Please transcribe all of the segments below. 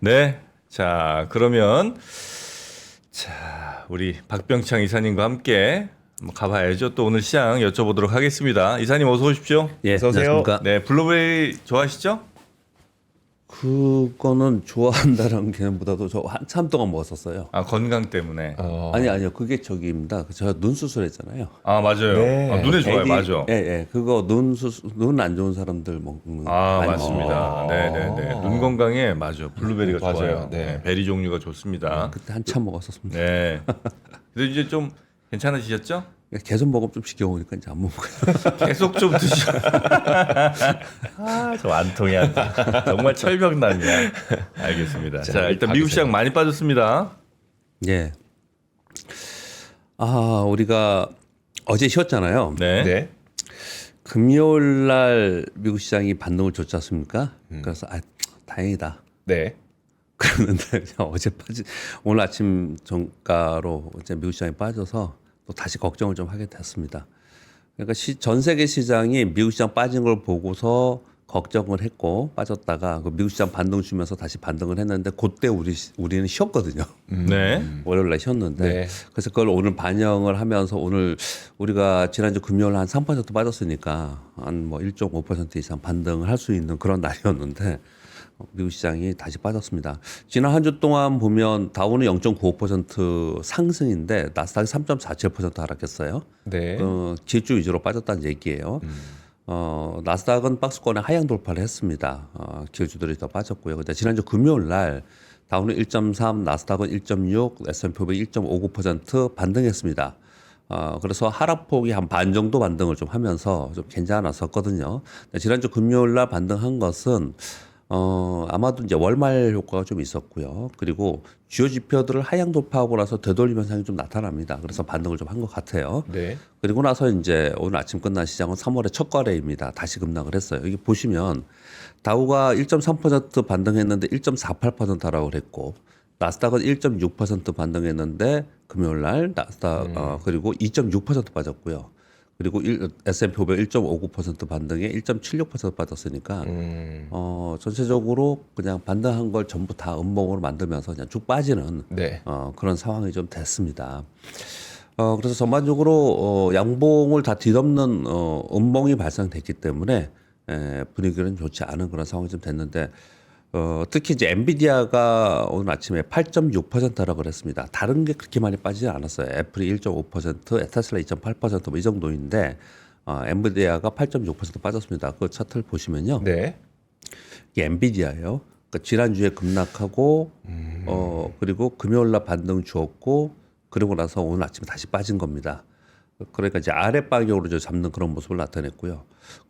네. 자, 그러면 자, 우리 박병창 이사님과 함께 한번 가봐야죠. 또 오늘 시장 여쭤보도록 하겠습니다. 이사님 어서 오십시오. 예, 어서 오세요. 안녕하십니까. 네, 블루베리 좋아하시죠? 그거는 좋아한다는 개념보다도 저 한참 동안 먹었었어요. 아, 건강 때문에. 아니요, 그게 저기입니다. 저 눈 수술했잖아요. 아, 맞아요. 네. 아, 눈에 좋아요. 애기- 맞아. 예, 예, 그거 눈 안 좋은 사람들 먹는. 아, 많이 맞습니다. 네, 네, 네. 눈 건강에 맞아. 블루베리가 맞아요. 좋아요. 네. 네, 베리 종류가 좋습니다. 그때 한참 먹었었습니다. 네. 근데 이제 좀 괜찮아지셨죠? 계속 먹으면 좀 지겨우니까 이제 안 먹어요. 계속 좀 드셔. 아, 저 안 통해. 정말 철벽난이야. 알겠습니다. 자, 일단 미국 시장 많이 빠졌습니다. 예. 아, 우리가 어제 쉬었잖아요. 네. 네. 금요일 날 미국 시장이 반등을 줬지 않습니까? 그래서 다행이다. 네. 그랬는데 어제 오늘 아침 종가로 이제 미국 시장이 빠져서 또 다시 걱정을 좀 하게 됐습니다. 그러니까 전 세계 시장이 미국 시장 빠진 걸 보고서 걱정을 했고 빠졌다가 그 미국 시장 반등 주면서 다시 반등을 했는데 그때 우리는 쉬었거든요. 네. 월요일 날 쉬었는데 네. 그래서 그걸 오늘 반영을 하면서 오늘 우리가 지난주 금요일 한 3% 빠졌으니까 한 뭐 1.5% 이상 반등을 할 수 있는 그런 날이었는데 미국 시장이 다시 빠졌습니다. 지난 한 주 동안 보면 다우는 0.95% 상승인데 나스닥이 3.47% 하락했어요. 네. 지주 위주로 빠졌다는 얘기예요. 나스닥은 박스권에 하향 돌파를 했습니다. 기술주들이 더 빠졌고요. 근데 지난주 금요일 날 다우는 1.3, 나스닥은 1.6, S&P 500 1.59% 반등했습니다. 그래서 하락폭이 한 반 정도 반등을 좀 하면서 좀 괜찮았었거든요. 지난주 금요일 날 반등한 것은 아마도 이제 월말 효과가 좀 있었고요. 그리고 주요 지표들을 하향 돌파하고 나서 되돌림 현상이 좀 나타납니다. 그래서 반등을 좀 한 것 같아요. 네. 그리고 나서 이제 오늘 아침 끝난 시장은 3월의 첫 거래입니다. 다시 급락을 했어요. 여기 보시면 다우가 1.3% 반등했는데 1.48% 하락을 했고 나스닥은 1.6% 반등했는데 금요일 날 나스닥 그리고 2.6% 빠졌고요. 그리고 S&P 500 1.59% 반등에 1.76% 빠졌으니까 전체적으로 그냥 반등한 걸 전부 다 음봉으로 만들면서 그냥 쭉 빠지는 네. 그런 상황이 좀 됐습니다. 그래서 전반적으로 양봉을 다 뒤덮는 음봉이 발생됐기 때문에 분위기는 좋지 않은 그런 상황이 좀 됐는데 특히 이제 엔비디아가 오늘 아침에 8.6% 하락을 했습니다. 다른 게 그렇게 많이 빠지지 않았어요. 애플이 1.5%, 테슬라 2.8% 뭐 이 정도인데 엔비디아가 8.6% 빠졌습니다. 그 차트를 보시면요. 네. 이게 엔비디아예요. 그러니까 지난주에 급락하고 그리고 금요일 날 반등 주었고 그러고 나서 오늘 아침에 다시 빠진 겁니다. 그러니까 이제 아랫방향으로 잡는 그런 모습을 나타냈고요.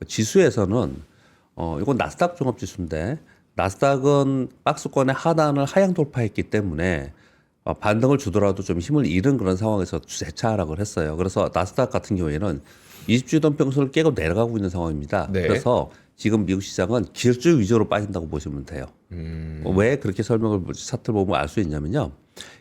지수에서는 이건 나스닥 종합지수인데 나스닥은 박스권의 하단을 하향 돌파했기 때문에 반등을 주더라도 좀 힘을 잃은 그런 상황에서 재차 하락을 했어요. 그래서 나스닥 같은 경우에는 20주 이동평선을 깨고 내려가고 있는 상황입니다. 네. 그래서 지금 미국 시장은 기술주 위주로 빠진다고 보시면 돼요. 왜 그렇게 설명을 차트를 보면 알 수 있냐면요.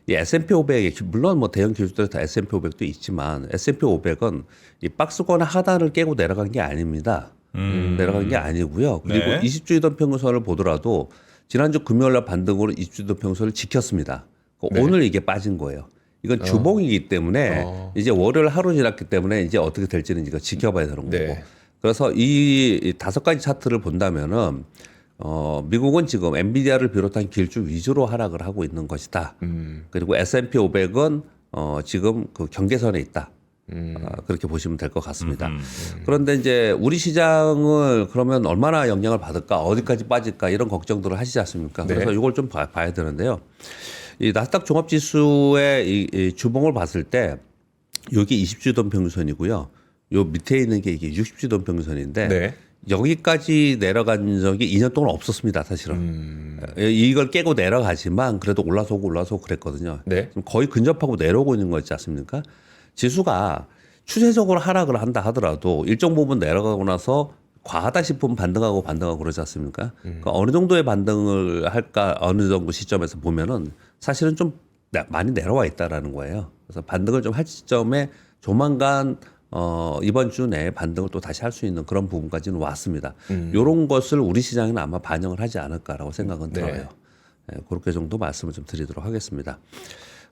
이 S&P 500이 물론 뭐 대형 기술들에 다 S&P 500도 있지만 S&P 500은 이 박스권의 하단을 깨고 내려간 게 아닙니다. 내려간 게 아니고요. 그리고 네. 20주 이동평선을 보더라도 지난주 금요일 날 반등으로 20주 이동평선을 지켰습니다. 오늘 이게 빠진 거예요. 이건 주봉이기 때문에 이제 월요일 하루 지났기 때문에 이제 어떻게 될지는 이거 지켜봐야 되는 거고. 네. 그래서 이 다섯 가지 차트를 본다면은 미국은 지금 엔비디아를 비롯한 기술주 위주로 하락을 하고 있는 것이다. 그리고 S&P 500은 지금 그 경계선에 있다. 그렇게 보시면 될 것 같습니다. 그런데 이제 우리 시장을 그러면 얼마나 영향을 받을까, 어디까지 빠질까 이런 걱정들을 하시지 않습니까? 네. 그래서 이걸 좀 봐야 되는데요. 이 나스닥 종합지수의 이 주봉을 봤을 때 여기 20주 이동평균선이고요. 요 밑에 있는 게 이게 60주 이동평균선인데 네. 여기까지 내려간 적이 2년 동안 없었습니다, 사실은. 이걸 깨고 내려가지만 그래도 올라서고 그랬거든요. 네. 지금 거의 근접하고 내려오고 있는 거 있지 않습니까? 지수가 추세적으로 하락을 한다 하더라도 일정 부분 내려가고 나서 과하다 싶으면 반등하고 그러지 않습니까? 그러니까 어느 정도의 반등을 할까 어느 정도 시점에서 보면은 사실은 좀 많이 내려와 있다라는 거예요. 그래서 반등을 좀 할 시점에 조만간 이번 주 내에 반등을 또 다시 할 수 있는 그런 부분까지는 왔습니다. 이런 것을 우리 시장에는 아마 반영을 하지 않을까라고 생각은 네. 들어요. 그렇게 정도 말씀을 좀 드리도록 하겠습니다.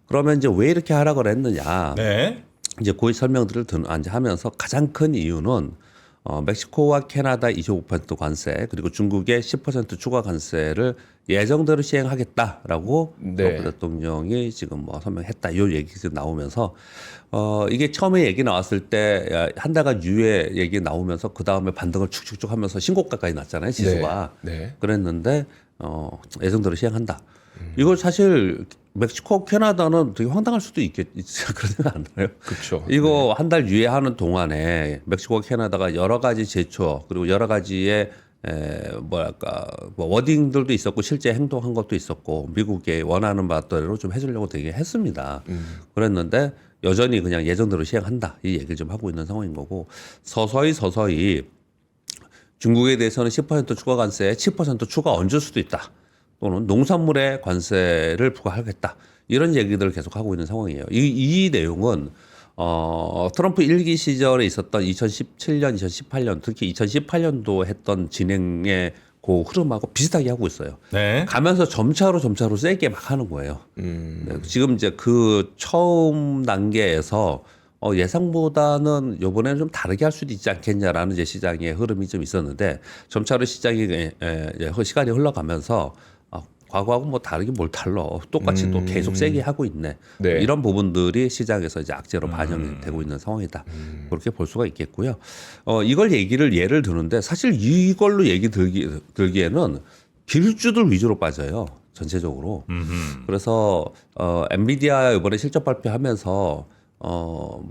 그러면 이제 왜 이렇게 하락을 했느냐? 네. 이제 고의 설명들을 하면서 가장 큰 이유는 멕시코와 캐나다 25% 관세 그리고 중국의 10% 추가 관세를 예정대로 시행하겠다라고 네. 트럼프 대통령이 지금 뭐 설명했다 이 얘기가 나오면서 이게 처음에 얘기 나왔을 때 한 달간 유예 얘기 나오면서 그 다음에 반등을 축축축 하면서 신고가까지 났잖아요 지수가. 네. 그랬는데 예정대로 시행한다. 이걸 사실 멕시코, 캐나다는 되게 황당할 수도 그런 생각 안 나요? 그렇죠. 이거 한 달 유예하는 동안에 멕시코와 캐나다가 여러 가지 제초 그리고 여러 가지의 뭐랄까 뭐 워딩들도 있었고 실제 행동한 것도 있었고 미국이 원하는 바대로 좀 해주려고 되게 했습니다. 그랬는데 여전히 그냥 예정대로 시행한다 이 얘기를 좀 하고 있는 상황인 거고 서서히 중국에 대해서는 10% 추가 관세에 10% 추가 얹을 수도 있다. 또는 농산물에 관세를 부과하겠다. 이런 얘기들을 계속 하고 있는 상황이에요. 이 내용은 트럼프 1기 시절에 있었던 2017년, 2018년, 특히 2018년도 했던 진행의 그 흐름하고 비슷하게 하고 있어요. 네. 가면서 점차로 세게 막 하는 거예요. 네, 지금 이제 그 처음 단계에서 예상보다는 이번에는 좀 다르게 할 수도 있지 않겠냐라는 이제 시장의 흐름이 좀 있었는데 점차로 시장이 시간이 흘러가면서 과거하고 뭐 다르게 뭘 달라 똑같이 또 계속 세게 하고 있네. 네. 이런 부분들이 시장에서 이제 악재로 반영이 되고 있는 상황이다. 그렇게 볼 수가 있겠고요. 이걸 예를 드는데 사실 이걸로 들기에는 기술주들 위주로 빠져요. 전체적으로. 그래서 엔비디아 이번에 실적 발표하면서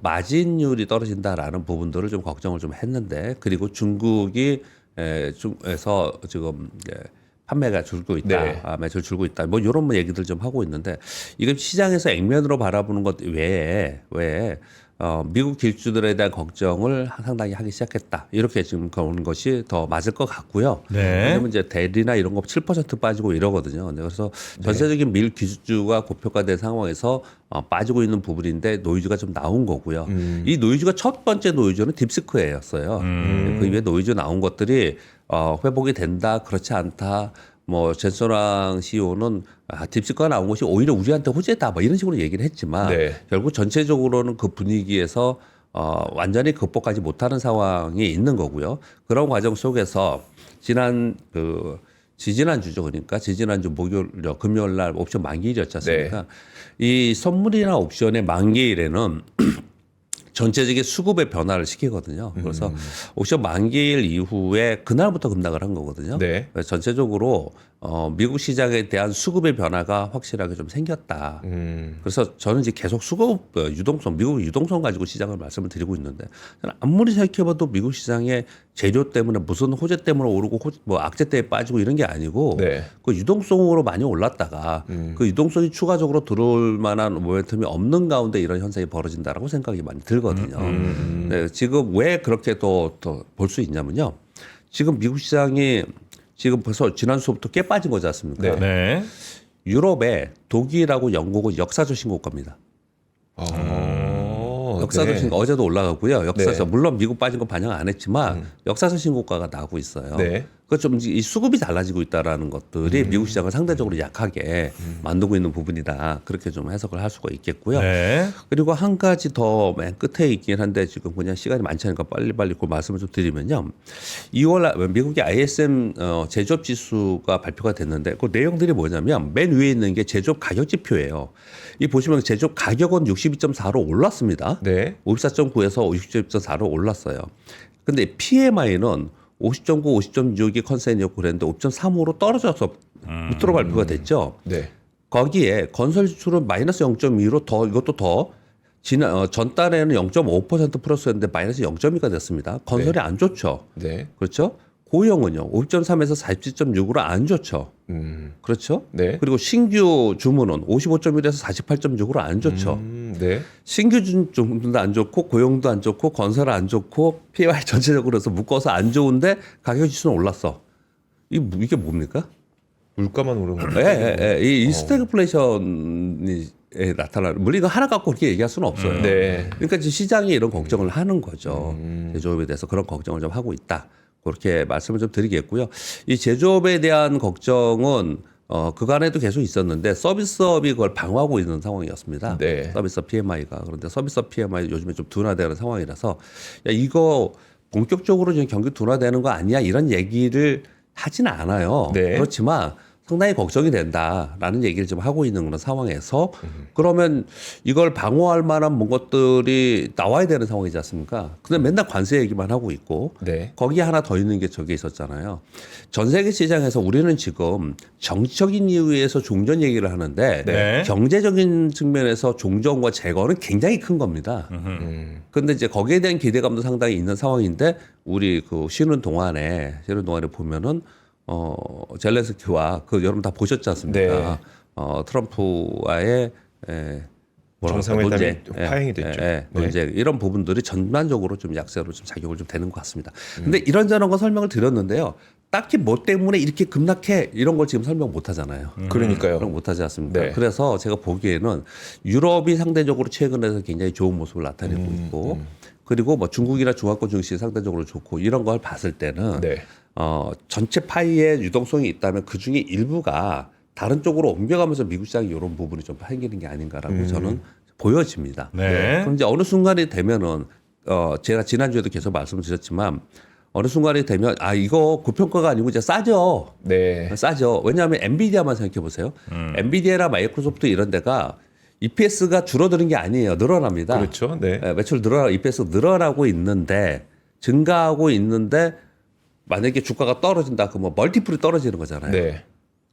마진율이 떨어진다라는 부분들을 좀 걱정을 좀 했는데 그리고 중국이 에서 지금 판매가 줄고 있다, 네. 매출 줄고 있다, 뭐 이런 얘기들 좀 하고 있는데 이건 시장에서 액면으로 바라보는 것 외에 미국 길주들에 대한 걱정을 상당히 하기 시작했다. 이렇게 지금 보는 것이 더 맞을 것 같고요. 네. 왜냐면 이제 대리나 이런 거 7% 빠지고 이러거든요. 그래서 전체적인 미국 기술주가 고평가된 상황에서 빠지고 있는 부분인데 노이즈가 좀 나온 거고요. 이 노이즈가 첫 번째 노이즈는 딥스크였어요. 그 이후에 노이즈 나온 것들이 회복이 된다, 그렇지 않다. 뭐 젠소랑 CEO는 딥스크가 나온 것이 오히려 우리한테 호재다, 뭐 이런 식으로 얘기를 했지만 네. 결국 전체적으로는 그 분위기에서 완전히 극복하지 못하는 상황이 있는 거고요. 그런 과정 속에서 지지난주죠. 그러니까 지지난주 금요일 날 옵션 만기일이었지 않습니까? 이 선물이나 옵션의 만기일에는 전체적인 수급의 변화를 시키거든요. 그래서 옵션 만기일 이후에 그날부터 급락을 한 거거든요. 네. 그래서 전체적으로 미국 시장에 대한 수급의 변화가 확실하게 좀 생겼다. 그래서 저는 이제 계속 수급 유동성, 미국 유동성 가지고 시장을 말씀을 드리고 있는데 저는 아무리 생각해봐도 미국 시장에 재료 때문에 무슨 호재 때문에 오르고 뭐 악재 때문에 빠지고 이런 게 아니고 네. 그 유동성으로 많이 올랐다가 그 유동성이 추가적으로 들어올 만한 모멘텀이 없는 가운데 이런 현상이 벌어진다라고 생각이 많이 들거든요. 네, 지금 왜 그렇게 더 볼 수 있냐면요. 지금 미국 시장이 지금 벌써 지난 수부터 꽤 빠진 거지 않습니까? 네. 네. 유럽에 독일하고 영국은 역사적 신고가입니다. 역사적 네. 신고 어제도 올라가고요. 역사적 네. 물론 미국 빠진 거 반영 안 했지만 역사적 신고가가 나오고 있어요. 네. 그 좀 이 수급이 달라지고 있다라는 것들이 미국 시장을 상대적으로 약하게 만들고 있는 부분이다. 그렇게 좀 해석을 할 수가 있겠고요. 네. 그리고 한 가지 더 맨 끝에 있긴 한데 지금 그냥 시간이 많지 않으니까 빨리빨리 그 말씀을 좀 드리면요. 2월 미국의 ISM 제조업 지수가 발표가 됐는데 그 내용들이 뭐냐면 맨 위에 있는 게 제조업 가격 지표예요. 이 보시면 제조업 가격은 62.4로 올랐습니다. 네. 54.9에서 60.4로 올랐어요. 근데 PMI는 50.9, 50.6이 컨센이었고 그랬는데 5.3으로 떨어져서 밑으로 발표가 됐죠. 네. 거기에 건설 지출은 마이너스 0.2로 이것도 더 전달에는 0.5% 플러스였는데 마이너스 0.2가 됐습니다. 건설이 네. 안 좋죠. 네. 그렇죠? 고용은요. 5.3에서 47.6으로 안 좋죠. 그렇죠? 네. 그리고 신규 주문은 55.1에서 48.6으로 안 좋죠. 네. 신규 주문도 안 좋고 고용도 안 좋고 건설은 안 좋고 PMI 전체적으로 해서 묶어서 안 좋은데 가격 지수는 올랐어. 이게 뭡니까? 물가만 오른 건데. 이 스태그플레이션이 나타나는 물론 이거 하나 갖고 그렇게 얘기할 수는 없어요. 네. 그러니까 지금 시장이 이런 걱정을 하는 거죠. 제조업에 대해서 그런 걱정을 좀 하고 있다. 그렇게 말씀을 좀 드리겠고요. 이 제조업에 대한 걱정은 그간에도 계속 있었는데 서비스업이 그걸 방어하고 있는 상황이었습니다. 네. 서비스업 PMI가. 그런데 서비스업 PMI 요즘에 좀 둔화되는 상황이라서 야, 이거 본격적으로 지금 경기 둔화되는 거 아니야? 이런 얘기를 하지는 않아요. 네. 그렇지만 상당히 걱정이 된다라는 얘기를 좀 하고 있는 그런 상황에서 그러면 이걸 방어할 만한 뭔 것들이 나와야 되는 상황이지 않습니까? 근데 맨날 관세 얘기만 하고 있고 네. 거기에 하나 더 있는 게 저게 있었잖아요. 전 세계 시장에서 우리는 지금 정치적인 이유에서 종전 얘기를 하는데 네. 경제적인 측면에서 종전과 제거는 굉장히 큰 겁니다. 근데 이제 거기에 대한 기대감도 상당히 있는 상황인데 우리 그 쉬는 동안에 보면은 젤렌스키와 그 여러분 다 보셨지 않습니까? 네. 트럼프와의 정상회담이 파행이 됐죠. 네. 논쟁 이런 부분들이 전반적으로 좀 약세로 좀 작용을 좀 되는 것 같습니다. 근데 이런저런 거 설명을 드렸는데요. 딱히 뭐 때문에 이렇게 급락해 이런 걸 지금 설명 못 하잖아요. 그러니까요. 그런 거 못 하지 않습니까? 네. 그래서 제가 보기에는 유럽이 상대적으로 최근에서 굉장히 좋은 모습을 나타내고 있고 그리고 뭐 중국이나 중화권 증시 상대적으로 좋고 이런 걸 봤을 때는 네. 전체 파이에 유동성이 있다면 그 중에 일부가 다른 쪽으로 옮겨가면서 미국 시장이 이런 부분이 좀 생기는 게 아닌가라고 저는 보여집니다. 네. 그럼 이제 어느 순간이 되면은 제가 지난주에도 계속 말씀드렸지만 어느 순간이 되면 이거 고평가가 아니고 이제 싸죠. 네. 싸죠. 왜냐하면 엔비디아만 생각해 보세요. 엔비디아나 마이크로소프트 이런 데가 EPS가 줄어드는 게 아니에요. 늘어납니다. 그렇죠. 네. 매출 EPS 늘어나고 있는데 증가하고 있는데 만약에 주가가 떨어진다 그러면 멀티플이 떨어지는 거잖아요. 네.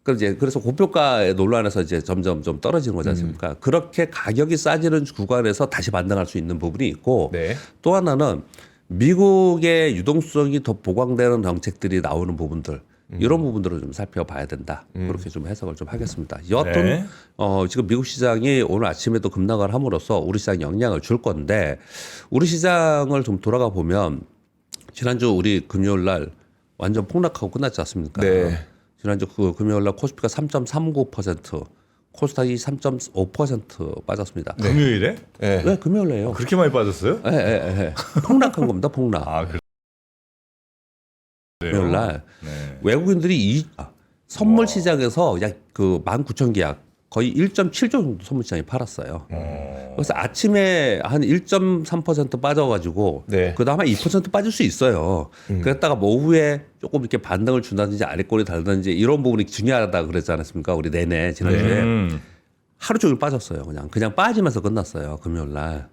그래서 고평가의 논란에서 이제 점점 좀 떨어지는 거지 않습니까? 그렇게 가격이 싸지는 구간에서 다시 반등할 수 있는 부분이 있고 네. 또 하나는 미국의 유동성이 더 보강되는 정책들이 나오는 부분들 이런 부분들을 좀 살펴봐야 된다. 그렇게 좀 해석을 좀 하겠습니다. 여하튼 네. 지금 미국 시장이 오늘 아침에도 급락을 함으로써 우리 시장 영향을 줄 건데 우리 시장을 좀 돌아가 보면 지난주 우리 금요일 날 완전 폭락하고 끝났지 않습니까? 네. 지난주 그 금요일 날 코스피가 3.39%, 코스닥이 3.5% 빠졌습니다. 금요일에? 네. 왜 금요일 날요? 그렇게 많이 빠졌어요? 예. 폭락한 겁니다. 폭락. 그래요? 금요일 날 네. 외국인들이 선물 시장에서 약 그 19,000계약 거의 1.7조 정도 선물 시장에 팔았어요. 그래서 아침에 한 1.3% 빠져가지고 네. 그다음에 2% 빠질 수 있어요. 그랬다가 뭐 오후에 조금 이렇게 반등을 준다든지 아래꼬리 달든지 이런 부분이 중요하다 그랬지 않았습니까? 우리 내내 지난주에 하루 종일 빠졌어요. 그냥 빠지면서 끝났어요. 금요일 날.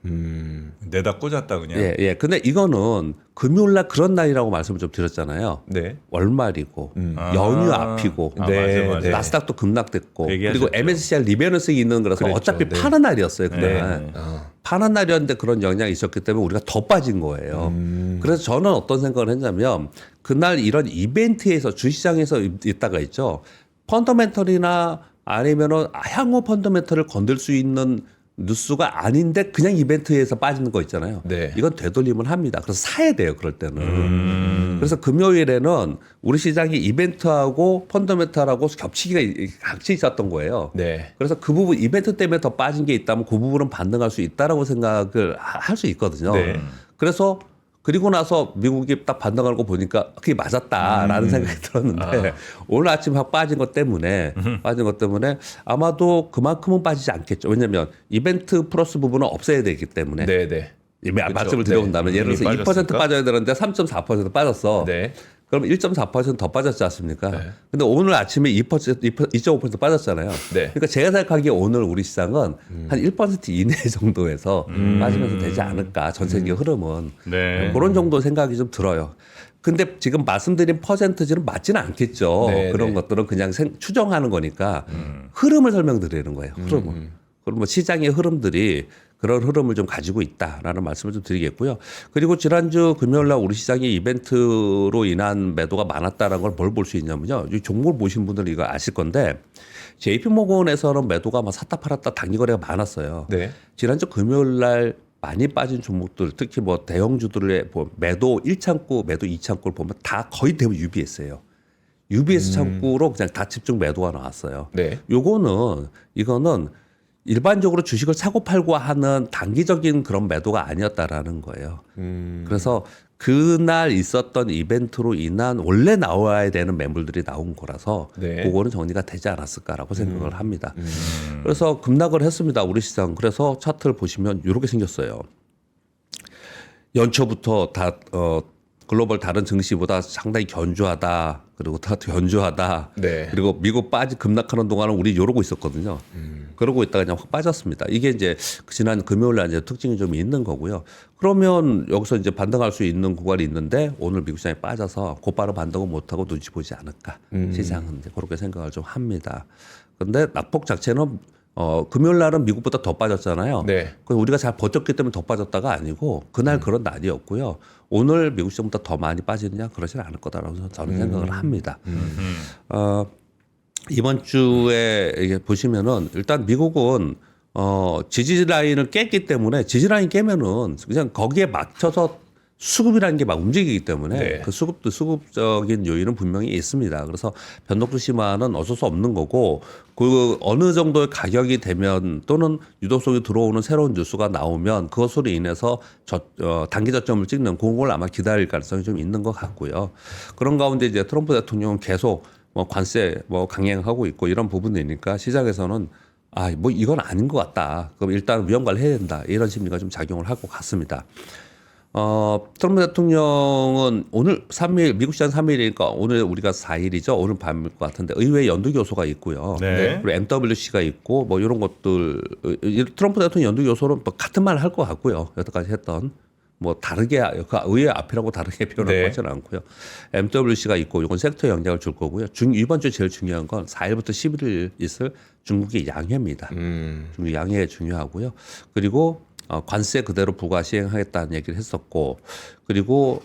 내다 꽂았다 그냥. 예. 근데 이거는 금요일 날 그런 날이라고 말씀을 좀 드렸잖아요. 네. 월말이고 연휴 아. 앞이고 네, 맞아. 네. 나스닥도 급락됐고 얘기하셨죠. 그리고 MSCI 리밸런싱이 있는 거라서 그랬죠. 어차피 네. 파는 날이었어요. 그날. 네. 파는 날이었는데 그런 영향이 있었기 때문에 우리가 더 빠진 거예요. 그래서 저는 어떤 생각을 했냐면 그날 이런 이벤트에서 주시장에서 있다가 있죠. 펀더멘털이나 아니면은 향후 펀더멘털을 건들 수 있는 뉴스가 아닌데 그냥 이벤트에서 빠지는 거 있잖아요. 네. 이건 되돌림을 합니다. 그래서 사야 돼요. 그럴 때는. 그래서 금요일에는 우리 시장이 이벤트하고 펀더멘털하고 겹치기가 같이 있었던 거예요. 네. 그래서 그 부분 이벤트 때문에 더 빠진 게 있다면 그 부분은 반등할 수 있다라고 생각을 할 수 있거든요. 네. 그래서 그리고 나서 미국이 딱 반등하는 거 보니까 그게 맞았다라는 생각이 들었는데 오늘 아침 확 빠진 것 때문에 아마도 그만큼은 빠지지 않겠죠. 왜냐하면 이벤트 플러스 부분은 없애야 되기 때문에 네. 네. 말씀을 드려본다면 예를 들어서 이미 2% 빠졌으니까. 빠져야 되는데 3.4% 빠졌어. 네. 그럼 1.4%더 빠졌지 않습니까? 네. 근데 오늘 아침에 2.5% 빠졌잖아요. 네. 그러니까 제가 생각하기에 오늘 우리 시장은 한 1% 이내 정도에서 빠지면서 되지 않을까. 전 세계 흐름은. 네. 그런 정도 생각이 좀 들어요. 근데 지금 말씀드린 퍼센트지는 맞지는 않겠죠. 네, 그런 네. 것들은 그냥 추정하는 거니까 흐름을 설명드리는 거예요. 흐름을. 그럼 뭐 시장의 흐름들이 그런 흐름을 좀 가지고 있다라는 말씀을 좀 드리겠고요. 그리고 지난주 금요일 날 우리 시장이 이벤트로 인한 매도가 많았다라는 걸 뭘 볼 수 있냐면요. 이 종목을 보신 분들은 이거 아실 건데 JP모건에서는 매도가 막 샀다 팔았다 단기 거래가 많았어요. 네. 지난주 금요일 날 많이 빠진 종목들 특히 뭐 대형주들의 뭐 매도 1창구, 매도 2창구를 보면 다 거의 대부분 UBS예요. UBS 창구로 그냥 다 집중 매도가 나왔어요. 네. 이거는 일반적으로 주식을 사고 팔고 하는 단기적인 그런 매도가 아니었다라는 거예요. 그래서 그날 있었던 이벤트로 인한 원래 나와야 되는 매물들이 나온 거라서 네. 그거는 정리가 되지 않았을까라고 생각을 합니다. 그래서 급락을 했습니다. 우리 시장. 그래서 차트를 보시면 이렇게 생겼어요. 연초부터 글로벌 다른 증시보다 상당히 견조하다. 그리고 다 견조하다. 네. 그리고 미국 급락하는 동안은 우리 이러고 있었거든요. 그러고 있다가 그냥 확 빠졌습니다. 이게 이제 지난 금요일 날 이제 특징이 좀 있는 거고요. 그러면 여기서 이제 반등할 수 있는 구간이 있는데 오늘 미국 시장이 빠져서 곧바로 반등을 못하고 눈치 보지 않을까. 시장은 이제 그렇게 생각을 좀 합니다. 그런데 낙폭 자체는 금요일 날은 미국보다 더 빠졌잖아요. 네. 그래서 우리가 잘 버텼기 때문에 더 빠졌다가 아니고 그날 그런 날이었고요. 오늘 미국 시장보다 더 많이 빠지느냐 그러지는 않을 거다라고 저는 생각을 합니다. 이번 주에 이게 보시면은 일단 미국은 지지 라인을 깼기 때문에 지지 라인 깨면은 그냥 거기에 맞춰서 수급이라는 게 막 움직이기 때문에 네. 그 수급적인 요인은 분명히 있습니다. 그래서 변동수 심화는 어쩔 수 없는 거고 그 어느 정도의 가격이 되면 또는 유동성이 들어오는 새로운 뉴스가 나오면 그것으로 인해서 단기 저점을 찍는 그걸 아마 기다릴 가능성이 좀 있는 것 같고요. 그런 가운데 이제 트럼프 대통령은 계속 관세 강행하고 있고 이런 부분이니까 시장에서는 뭐 이건 아닌 것 같다. 그럼 일단 위험 관리해야 된다. 이런 심리가 좀 작용을 할 것 같습니다. 트럼프 대통령은 오늘 3일, 미국 시간 3일이니까 오늘 우리가 4일이죠. 오늘 밤일 것 같은데 의회 연두교소가 있고요. 네. 그리고 MWC가 있고 이런 것들 트럼프 대통령 연두교소는 같은 말 할 것 같고요. 여태까지 했던 다르게 의회 앞이라고 다르게 표현할 것 같지는 않고요. MWC가 있고 이건 섹터 영향을 줄 거고요. 이번 주에 제일 중요한 건 4일부터 11일 있을 중국의 양해입니다. 중국 양해 중요하고요. 그리고 관세 그대로 부과 시행하겠다는 얘기를 했었고 그리고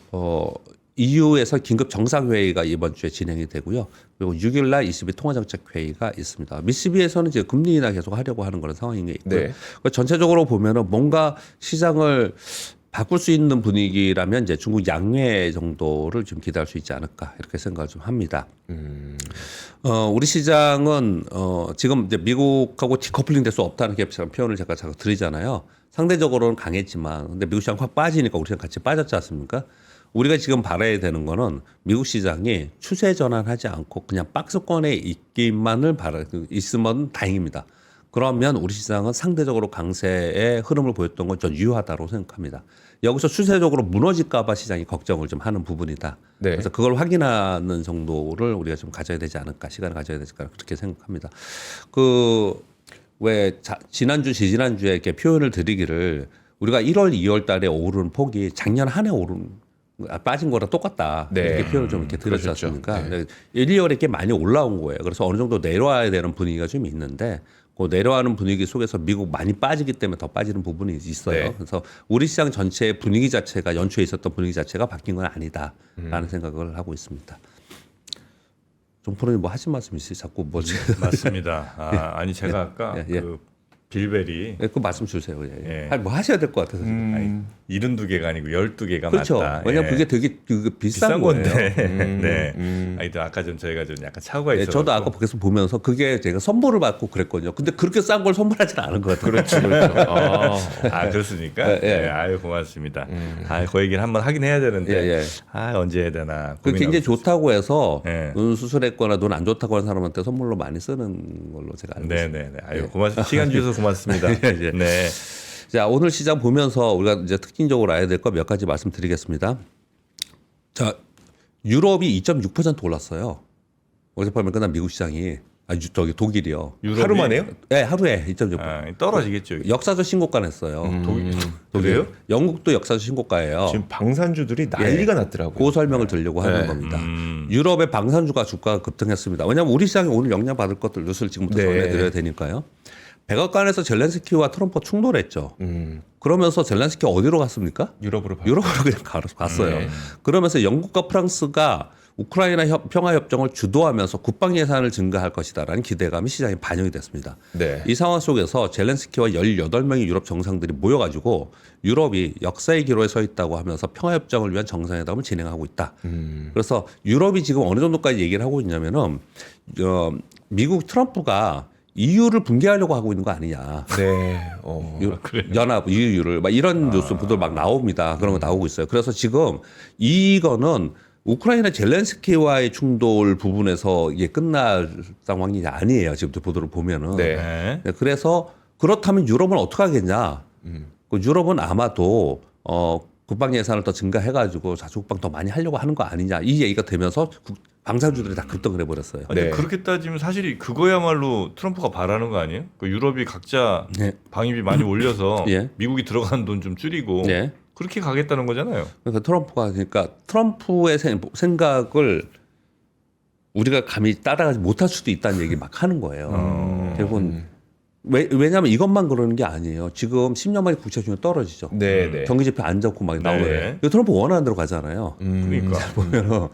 EU에서 긴급 정상회의가 이번 주에 진행이 되고요. 그리고 6일 날 ECB 통화정책회의가 있습니다. 미시비에서는 이제 금리 인하 계속 하려고 하는 그런 상황인 게 있고요. 네. 전체적으로 보면은 뭔가 시장을 바꿀 수 있는 분위기라면 이제 중국 양회 정도를 좀 기대할 수 있지 않을까 이렇게 생각을 좀 합니다. 우리 시장은 지금 이제 미국하고 디커플링 될 수 없다는 게 표현을 제가 자꾸 드리잖아요. 상대적으로는 강했지만 근데 미국 시장 확 빠지니까 우리 시장 같이 빠졌지 않습니까? 우리가 지금 바라야 되는 거는 미국 시장이 추세 전환하지 않고 그냥 박스권에 있기만을 있으면 다행입니다. 그러면 우리 시장은 상대적으로 강세의 흐름을 보였던 건 전 유효하다고 생각합니다. 여기서 추세적으로 무너질까 봐 시장이 걱정을 좀 하는 부분이다. 네. 그래서 그걸 확인하는 정도를 우리가 좀 가져야 되지 않을까, 시간을 가져야 되지 않을까 그렇게 생각합니다. 지난주, 지지난주에 이렇게 표현을 드리기를 우리가 1월, 2월 달에 오른 폭이 작년 한 해 빠진 거랑 똑같다. 네. 이렇게 표현을 좀 이렇게 드렸지 그러셨죠. 않습니까? 네. 1, 2월에 이렇게 많이 올라온 거예요. 그래서 어느 정도 내려와야 되는 분위기가 좀 있는데 그 내려가는 분위기 속에서 미국 많이 빠지기 때문에 더 빠지는 부분이 있어요. 네. 그래서 우리 시장 전체의 분위기 자체가 연초에 있었던 분위기 자체가 바뀐 건 아니다라는 생각을 하고 있습니다. 종프로님 하신 말씀 있으세요? 자꾸 맞습니다. 아니 제가 아까 예. 그 빌베리 그 말씀 주세요. 예. 예. 하셔야 될 것 같아서 지금. 아니, 72개가 아니고 12개가 그렇죠. 맞다. 왜냐하면 예. 그게 되게 비싼 비싼 거예요. 건데. 네. 아니, 아까 좀 저희가 좀 약간 착오가 예, 있어서. 저도 아까 계속 보면서 그게 제가 선물을 받고 그랬거든요. 근데 그렇게 싼 걸 선물하지는 않은 것 같아요. 그렇죠. 그렇습니까? 예. 아유 고맙습니다. 그 얘기를 한번 하긴 해야 되는데. 예. 언제 해야 되나. 그 굉장히 고민하고 좋다고 해서 예. 눈 수술했거나 눈 안 좋다고 하는 사람한테 선물로 많이 쓰는 걸로 제가 알고 있습니다. 네네. 아유 시간 주셔서 고맙습니다. 예. 네. 자, 오늘 시장 보면서 우리가 이제 특징적으로 알아야 될 거 몇 가지 말씀드리겠습니다. 자, 유럽이 2.6% 올랐어요. 어젯밤에 끝난 미국 시장이 독일이요. 유럽이? 하루 만에요? 네, 하루에 2.6%. 떨어지겠죠. 여기. 역사적 신고가 냈어요. 그래요? 영국도 역사적 신고가예요. 지금 방산주들이 난리가 났더라고요. 그 설명을 드리려고 하는 겁니다. 유럽의 방산주가 주가가 급등했습니다. 왜냐하면 우리 시장이 오늘 영향받을 것들 뉴스를 지금부터 전해드려야 되니까요. 백악관에서 젤렌스키와 트럼프가 충돌했죠. 그러면서 젤렌스키 어디로 갔습니까? 유럽으로 그냥 갔어요. 그러면서 영국과 프랑스가 우크라이나 평화협정을 주도하면서 국방 예산을 증가할 것이다라는 기대감이 시장에 반영이 됐습니다. 네. 이 상황 속에서 젤렌스키와 18명의 유럽 정상들이 모여가지고 유럽이 역사의 기로에 서 있다고 하면서 평화협정을 위한 정상회담을 진행하고 있다. 그래서 유럽이 지금 어느 정도까지 얘기를 하고 있냐면은 미국 트럼프가 EU를 붕괴하려고 하고 있는 거 아니냐. 네. 연합 EU를 막 이런 뉴스 보도 막 나옵니다. 그런 거 나오고 있어요. 그래서 지금 이거는 우크라이나 젤렌스키와의 충돌 부분에서 이게 끝날 상황이 아니에요. 지금부터 보도를 보면은. 네. 네. 그래서 그렇다면 유럽은 어떻게 하겠냐? 그 유럽은 아마도 국방 예산을 더 증가해가지고 자주국방 더 많이 하려고 하는 거 아니냐 이 얘기가 되면서 방산주들이 다 급등을 해버렸어요. 근데 네. 그렇게 따지면 사실 그거야말로 트럼프가 바라는 거 아니에요? 그 유럽이 각자 네. 방위비 많이 올려서 예. 미국이 들어가는 돈 좀 줄이고 네. 그렇게 가겠다는 거잖아요. 그러니까 트럼프의 생각을 우리가 감히 따라가지 못할 수도 있다는 얘기 막 하는 거예요. 결국은 왜냐하면 이것만 그러는 게 아니에요. 지금 10년 만에 국채 수준이 떨어지죠. 네, 네. 경기 지표 안 좋고 막 나오고. 네. 트럼프 원하는 대로 가잖아요. 그러니까 보면은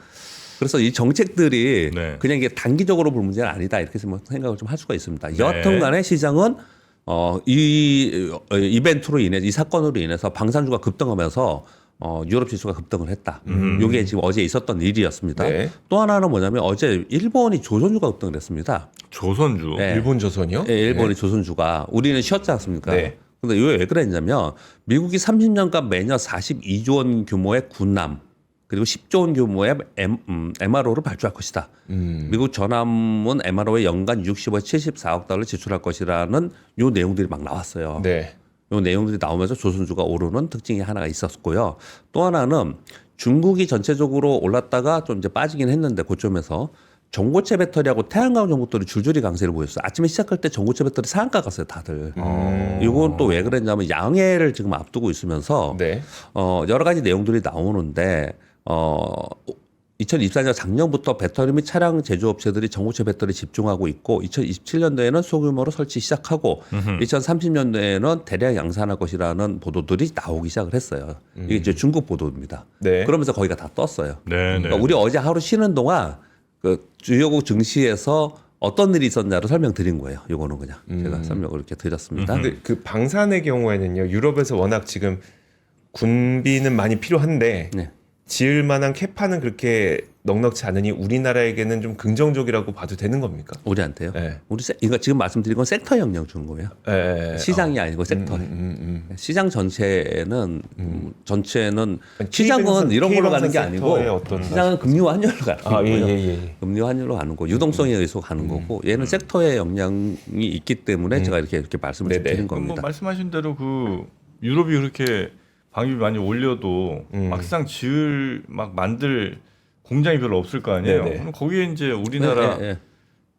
그래서 이 정책들이 네. 그냥 이게 단기적으로 볼 문제는 아니다 이렇게 생각을 좀 할 수가 있습니다. 여튼간에 시장은 이 이벤트로 인해 이 사건으로 인해서 방산주가 급등하면서 유럽 지수가 급등을 했다. 이게 지금 어제 있었던 일이었습니다. 네. 또 하나는 뭐냐면 어제 일본이 조선주가 급등을 했습니다. 조선주. 네. 일본 조선이요? 예, 일본이 조선주가 우리는 쉬었지 않습니까? 네. 근데 이거 왜 그랬냐면 미국이 30년간 매년 42조 원 규모의 군함 그리고 10조 원 규모의 MRO를 발주할 것이다. 미국 전함은 MRO에 연간 65에서 74억 달러를 지출할 것이라는 요 내용들이 막 나왔어요. 네. 요 내용들이 나오면서 조선주가 오르는 특징이 하나가 있었고요. 또 하나는 중국이 전체적으로 올랐다가 좀 이제 빠지긴 했는데 고점에서 전고체 배터리하고 태양광 전고들이 줄줄이 강세를 보였어요. 아침에 시작할 때 전고체 배터리 상한가 갔어요, 다들. 이건 또 왜 그랬냐면 양해를 지금 앞두고 있으면서 네. 여러 가지 내용들이 나오는데 2024년 작년부터 배터리 및 차량 제조업체들이 전고체 배터리 집중하고 있고 2027년도에는 소규모로 설치 시작하고 2030년도에는 대량 양산할 것이라는 보도들이 나오기 시작을 했어요. 이게 이제 중국 보도입니다. 네. 그러면서 거기가 다 떴어요. 네, 네. 그러니까 우리 어제 하루 쉬는 동안 그 주요국 증시에서 어떤 일이 있었냐를 설명드린 거예요. 요거는 그냥 제가 설명을 이렇게 드렸습니다. 근데 그 방산의 경우에는요. 유럽에서 워낙 지금 군비는 많이 필요한데 네. 지을 만한 캐파는 그렇게 넉넉지 않으니 우리나라에게는 좀 긍정적이라고 봐도 되는 겁니까? 우리한테요. 네. 이거 지금 말씀드린 건 섹터 영향 주는 거예요. 네. 시장이 아니고 섹터. 시장 전체는 전체는 시장은 이런 걸로 가는 게 아니고 시장은 금리와 환율로 가는 거예요. 예. 금리와 환율로 가는 거, 유동성에 의해서 가는 거고 얘는 섹터의 영향이 있기 때문에 제가 이렇게 말씀을 네네. 드린 그럼 뭐 겁니다. 말씀하신 대로 그 유럽이 그렇게 방위비 많이 올려도 막상 만들 공장이 별로 없을 거 아니에요. 네네. 그럼 거기에 이제 우리나라 예.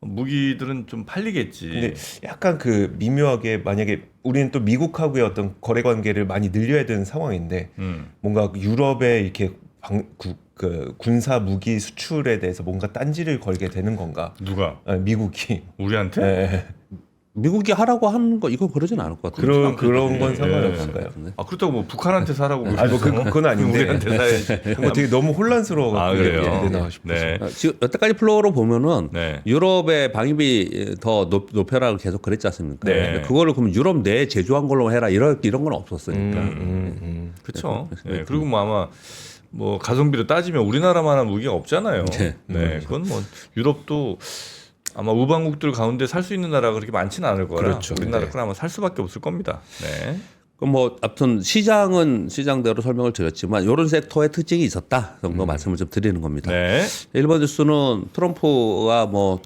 무기들은 좀 팔리겠지. 근데 약간 그 미묘하게 만약에 우리는 또 미국하고의 어떤 거래 관계를 많이 늘려야 되는 상황인데 뭔가 유럽에 이렇게 그 군사 무기 수출에 대해서 뭔가 딴지를 걸게 되는 건가? 누가? 미국이. 우리한테? 네. 미국이 하라고 하는 거 이건 그러진 않을 것 같아요. 그런 건 예. 상관없을까요? 아 그렇다고 뭐 북한한테 사라고 뭐 그건 아닌데 우리한테 사야지. 뭐 되게 너무 혼란스러워서 아 그래요. 되나 싶어서. 네. 지금 여태까지 플로어로 보면은 네. 유럽의 방위비 더 높여라고 계속 그랬지 않습니까? 네. 근데 그거를 그럼 유럽 내에 제조한 걸로 해라 이런 건 없었으니까. 그렇죠. 네. 그리고 뭐 아마 뭐 가성비로 따지면 우리나라만한 무기가 없잖아요. 네. 네. 그건 뭐 유럽도 아마 우방국들 가운데 살 수 있는 나라가 그렇게 많지는 않을 거라. 그렇죠. 우리나라 네. 건 아마 살 수밖에 없을 겁니다. 네. 그럼 뭐 아무튼 시장은 시장대로 설명을 드렸지만 이런 섹터의 특징이 있었다 정도 말씀을 좀 드리는 겁니다. 네. 1번 뉴스는 트럼프가 뭐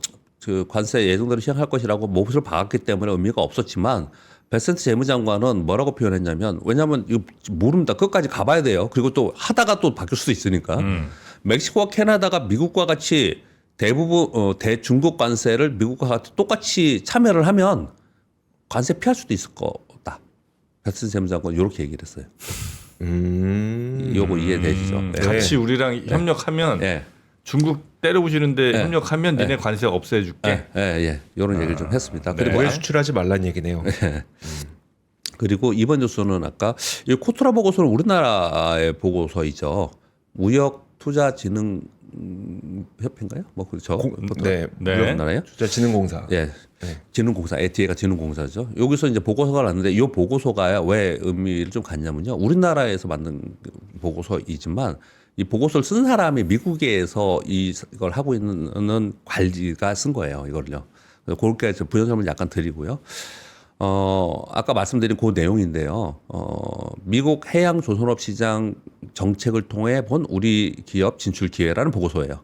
그 관세 예정대로 시행할 것이라고 몹을 박았기 때문에 의미가 없었지만 베센트 재무장관은 뭐라고 표현했냐면 왜냐하면 이거 모릅니다. 끝까지 가봐야 돼요. 그리고 또 하다가 또 바뀔 수도 있으니까 멕시코와 캐나다가 미국과 같이 대부분 대중국 관세를 미국과 같이 똑같이 참여를 하면 관세 피할 수도 있을 거다. 베센트 재무장관 이렇게 얘기를 했어요. 요거 이해되시죠? 네. 같이 우리랑 협력하면 예. 중국 때려부시는데 협력하면 니네 관세 없애줄게. 이런 얘기를 좀 했습니다. 네. 그리고 왜 수출하지 말란 얘기네요. 그리고 이번 뉴스는 아까 이 코트라 보고서는 우리나라의 보고서이죠. 무역투자진흥 협회인가요? 뭐 그렇죠. 네. 네. 우리나라요? 투자진흥공사. 예. 진흥공사, 뒤에가 진흥공사죠. 여기서 이제 보고서가 났는데 이 보고서가 왜 의미를 좀 갖냐면요. 우리나라에서 만든 보고서이지만 이 보고서를 쓴 사람이 미국에서 이걸 하고 있는 관리가 쓴 거예요. 이걸요. 그렇게 부연 설명을 약간 드리고요. 아까 말씀드린 그 내용인데요. 미국 해양 조선업 시장 정책을 통해 본 우리 기업 진출 기회라는 보고서예요.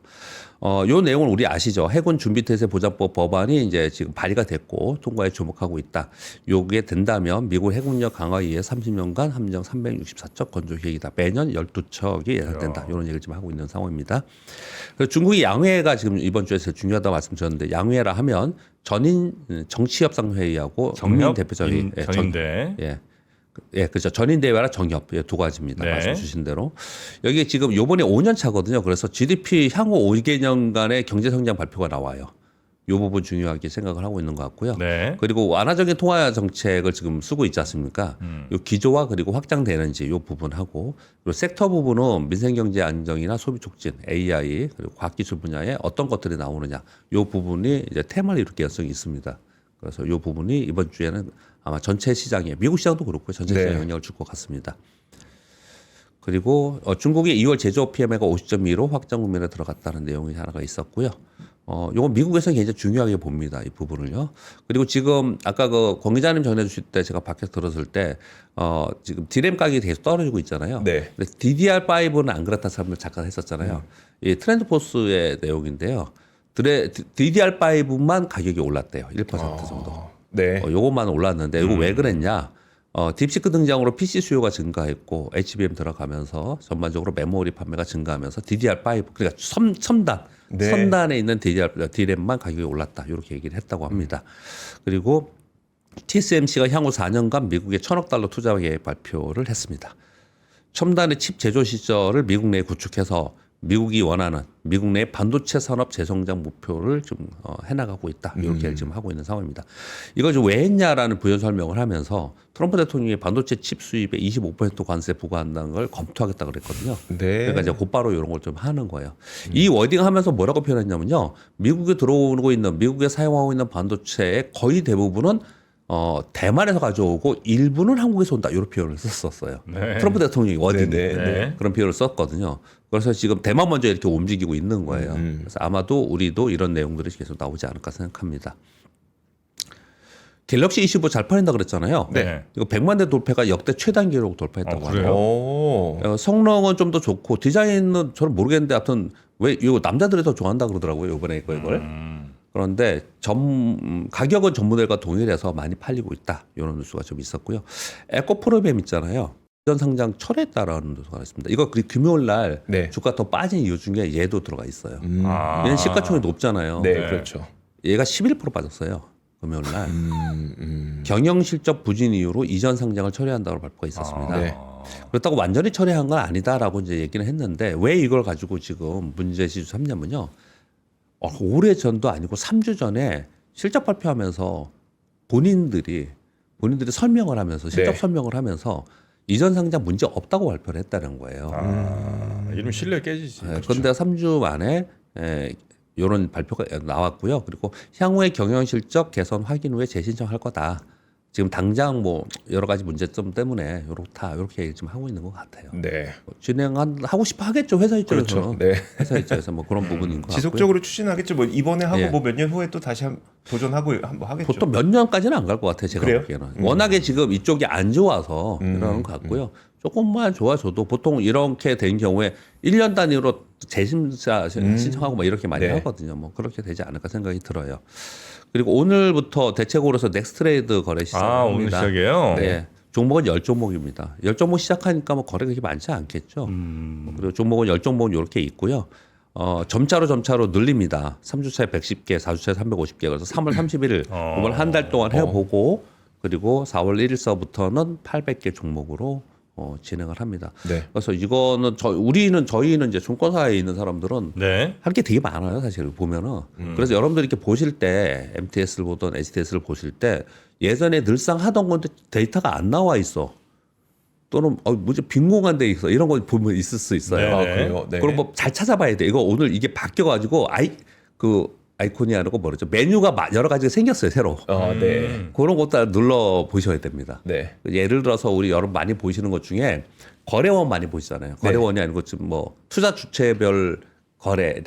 요 내용을 우리 아시죠? 해군 준비태세 보장법 법안이 이제 지금 발의가 됐고 통과에 주목하고 있다. 요게 된다면 미국 해군력 강화 이후에 30년간 함정 364척 건조 계획이다. 매년 12척이 예상된다. 이런 얘기를 지금 하고 있는 상황입니다. 그리고 중국이 양회가 지금 이번 주에 제일 중요하다고 말씀드렸는데 양회라 하면 전인 정치협상회의하고 정민 대표자회의. 전인대. 예, 그렇죠. 전인대회랑 정협 두 가지입니다. 네. 말씀 주신 대로. 여기 지금 요번에 5년 차거든요. 그래서 GDP 향후 5개년간의 경제 성장 발표가 나와요. 요 부분 중요하게 생각을 하고 있는 것 같고요. 네. 그리고 완화적인 통화 정책을 지금 쓰고 있지 않습니까? 요 기조화 그리고 확장되는지 요 부분하고 그리고 섹터 부분은 민생경제 안정이나 소비 촉진, AI 그리고 과학기술 분야에 어떤 것들이 나오느냐 요 부분이 이제 테마를 이룰 가능성이 있습니다. 그래서 요 부분이 이번 주에는 아마 전체 시장에 미국 시장도 그렇고 전체 시장에 영향을 줄 것 같습니다. 그리고 중국의 2월 제조업 PMI가 50.2로 확정 국면에 들어갔다는 내용이 하나가 있었고요. 요건 미국에서는 굉장히 중요하게 봅니다. 이 부분을요. 그리고 지금 아까 그 권 기자님 전해주실 때 제가 밖에서 들었을 때 지금 디램 가격이 계속 떨어지고 있잖아요. 네. 근데 DDR5는 안 그렇다 사람들 잠깐 했었잖아요. 이 트렌드포스의 내용인데요. DDR5만 가격이 올랐대요. 1% 정도. 네. 요것만 올랐는데 이거 왜 그랬냐? 딥시크 등장으로 PC 수요가 증가했고 HBM 들어가면서 전반적으로 메모리 판매가 증가하면서 DDR5 그러니까 첨단 네. 선단에 있는 DRAM만 가격이 올랐다 이렇게 얘기를 했다고 합니다. 그리고 TSMC가 향후 4년간 미국에 1,000억 달러 투자 계획 발표를 했습니다. 첨단의 칩 제조 시설을 미국 내에 구축해서 미국이 원하는 미국 내 반도체 산업 재성장 목표를 좀 해나가고 있다. 이렇게 지금 하고 있는 상황입니다. 이걸 왜 했냐라는 부연 설명을 하면서 트럼프 대통령이 반도체 칩 수입에 25% 관세 부과한다는 걸 검토하겠다 그랬거든요. 네. 그러니까 이제 곧바로 이런 걸 좀 하는 거예요. 이 워딩 하면서 뭐라고 표현했냐면요. 미국에 들어오고 있는 미국에 사용하고 있는 반도체의 거의 대부분은 대만에서 가져오고 일부는 한국에서 온다 이런 표현을 썼었어요. 네. 트럼프 대통령이 워딩 네, 네. 그런 표현을 썼거든요. 그래서 지금 대만 먼저 이렇게 움직이고 있는 거예요. 그래서 아마도 우리도 이런 내용들이 계속 나오지 않을까 생각합니다. 갤럭시 25 잘 팔린다 그랬잖아요. 네. 이거 100만 대 돌파가 역대 최단 기록 돌파했다고 그래요? 하네요. 오. 성능은 좀 더 좋고 디자인은 저는 모르겠는데 하여튼 왜 이거 남자들이 더 좋아한다 그러더라고요. 이번에 이걸. 그런데 가격은 전 모델과 동일해서 많이 팔리고 있다. 이런 뉴스가 좀 있었고요. 에코프로뱀 있잖아요. 이전 상장 철회했다라는 뉴스가 있습니다. 이거 금요일 날 네. 주가 더 빠진 이유 중에 얘도 들어가 있어요. 아. 얘는 시가총액이 높잖아요. 네, 네. 그렇죠. 얘가 11% 빠졌어요. 금요일 날. 경영 실적 부진 이유로 이전 상장을 철회한다고 발표가 있었습니다. 네. 그렇다고 완전히 철회한 건 아니다라고 이제 얘기는 했는데 왜 이걸 가지고 지금 문제시 삼냐면요. 오래 전도 아니고 3주 전에 실적 발표하면서 본인들이 설명을 하면서 실적 네. 설명을 하면서 이전 상장 문제 없다고 발표를 했다는 거예요. 이러면 신뢰 깨지지. 그런데 3주 만에 이런 발표가 나왔고요. 그리고 향후의 경영 실적 개선 확인 후에 재신청할 거다. 지금 당장 뭐 여러 가지 문제점 때문에 이렇게 얘기 좀 하고 있는 것 같아요. 네. 하고 싶어 하겠죠. 회사 입장에서는. 그렇죠. 네. 회사 입장에서 뭐 그런 부분인 것 같고요. 지속적으로 추진하겠죠. 뭐 이번에 하고 예. 뭐 몇 년 후에 또 다시 도전하고 한번 하겠죠. 보통 몇 년까지는 안 갈 것 같아요. 제가 그래요? 보기에는. 워낙에 지금 이쪽이 안 좋아서 이러는 것 같고요. 조금만 좋아져도 보통 이렇게 된 경우에 1년 단위로 재심사 신청하고 뭐 이렇게 많이 네. 하거든요. 뭐 그렇게 되지 않을까 생각이 들어요. 그리고 오늘부터 대체고로서 넥스트레이드 거래 시작합니다. 오늘 시작이에요? 네. 종목은 10종목입니다. 10종목 시작하니까 뭐 거래가 그렇게 많지 않겠죠. 그리고 종목은 10종목은 이렇게 있고요. 점차로 늘립니다. 3주차에 110개, 4주차에 350개. 그래서 3월 31일 이번 한 달 동안 해보고 그리고 4월 1일서부터는 800개 종목으로 진행을 합니다. 네. 그래서 이거는 저희는 이제 증권사에 있는 사람들은 네. 할 게 되게 많아요, 사실 보면은. 그래서 여러분들 이렇게 보실 때 MTS를 보던 HTS를 보실 때 예전에 늘상 하던 건데 데이터가 안 나와 있어. 또는 뭐지 빈 공간 돼 있어. 이런 거 보면 있을 수 있어요. 네. 아, 그래요. 네. 그럼 뭐 잘 찾아봐야 돼. 이거 오늘 이게 바뀌어가지고 아이콘이 아니고 뭐죠? 메뉴가 여러 가지가 생겼어요, 새로. 네. 그런 것도 눌러 보셔야 됩니다. 네. 예를 들어서 우리 여러분 많이 보시는 것 중에 거래원 많이 보시잖아요. 거래원이 아니고 지금 뭐 투자 주체별 거래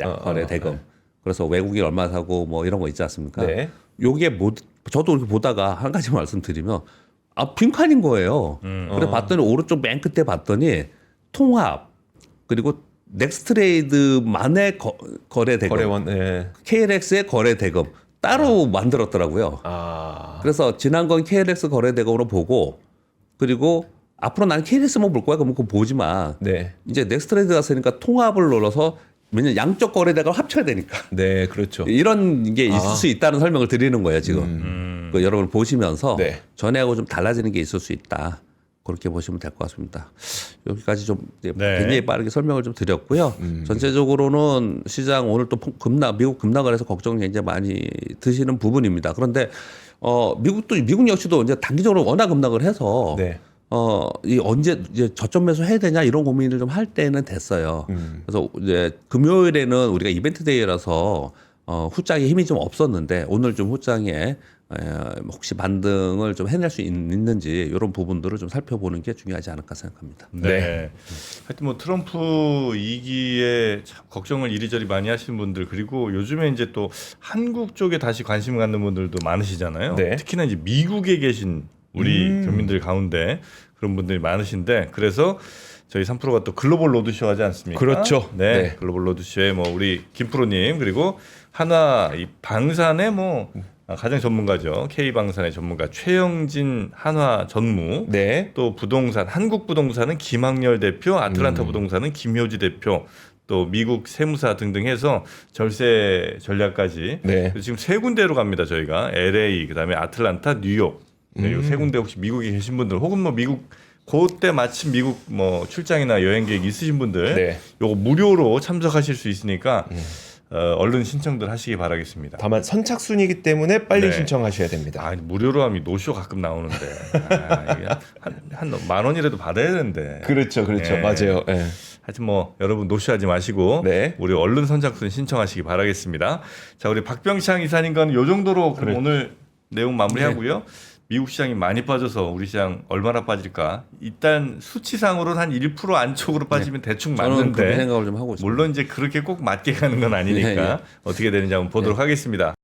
대금. 그래서 외국인 얼마 사고 뭐 이런 거 있지 않습니까? 네. 요게 뭐 저도 이렇게 보다가 한 가지 말씀드리면 빈칸인 거예요. 그래 봤더니 오른쪽 맨 끝에 봤더니 통합 그리고 넥스트레이드만의 거래 대금, 거래원. 예. KLX의 거래 대금 따로 만들었더라고요. 아. 그래서 지난 건 KLX 거래 대금으로 보고 그리고 앞으로 나는 KLX만 볼 거야. 그러면 그거 보지만 네. 이제 넥스트레이드가 쓰니까 통합을 눌러서 왜냐면 양쪽 거래 대금을 합쳐야 되니까 네, 그렇죠. 이런 게 있을 수 있다는 설명을 드리는 거예요 지금. 그 여러분 보시면서 네. 전에하고 좀 달라지는 게 있을 수 있다. 그렇게 보시면 될 것 같습니다. 여기까지 좀 이제 네. 굉장히 빠르게 설명을 좀 드렸고요. 전체적으로는 시장 오늘 또 미국 급락을 해서 걱정이 굉장히 많이 드시는 부분입니다. 그런데 미국 역시도 이제 단기적으로 워낙 급락을 해서 네. 이 언제 이제 저점 매수 해야 되냐 이런 고민을 좀 할 때는 됐어요. 그래서 이제 금요일에는 우리가 이벤트 데이라서 후장에 힘이 좀 없었는데 오늘 좀 후장에 혹시 반등을 좀 해낼 수 있는지 이런 부분들을 좀 살펴보는 게 중요하지 않을까 생각합니다. 네. 하여튼 뭐 트럼프 2기에 참 걱정을 이리저리 많이 하시는 분들 그리고 요즘에 이제 또 한국 쪽에 다시 관심을 갖는 분들도 많으시잖아요. 네. 특히나 이제 미국에 계신 우리 교민들 가운데 그런 분들이 많으신데 그래서 저희 3프로가 또 글로벌 로드쇼 하지 않습니까? 그렇죠. 네. 네. 글로벌 로드쇼에 뭐 우리 김프로님 그리고 한화 이 방산의 뭐 가장 전문가죠. K방산의 전문가 최영진 한화 전무. 네. 또 부동산 한국 부동산은 김학렬 대표, 아틀란타 부동산은 김효지 대표, 또 미국 세무사 등등 해서 절세 전략까지. 네. 그래서 지금 세 군데로 갑니다. 저희가 LA 그다음에 아틀란타, 뉴욕. 네, 요세 군데 혹시 미국에 계신 분들 혹은 뭐 미국 그때 마침 미국 뭐 출장이나 여행 계획 있으신 분들 네. 요거 무료로 참석하실 수 있으니까 얼른 신청들 하시기 바라겠습니다. 다만 선착순이기 때문에 빨리 네. 신청하셔야 됩니다. 아, 무료로 하면 노쇼 가끔 나오는데 한 10,000원이라도 받아야 되는데. 그렇죠. 네. 맞아요. 예. 하여튼 뭐 여러분 노쇼하지 마시고 네. 우리 얼른 선착순 신청하시기 바라겠습니다. 자, 우리 박병창 이사님과는 요 정도로 그럼 오늘 내용 마무리하고요. 미국 시장이 많이 빠져서 우리 시장 얼마나 빠질까? 일단 수치상으로는 한 1% 안쪽으로 빠지면 대충 저는 그렇게 맞는데 생각을 좀 하고 있습니다. 물론 이제 그렇게 꼭 맞게 가는 건 아니니까 예, 예. 어떻게 되는지 한번 보도록 하겠습니다.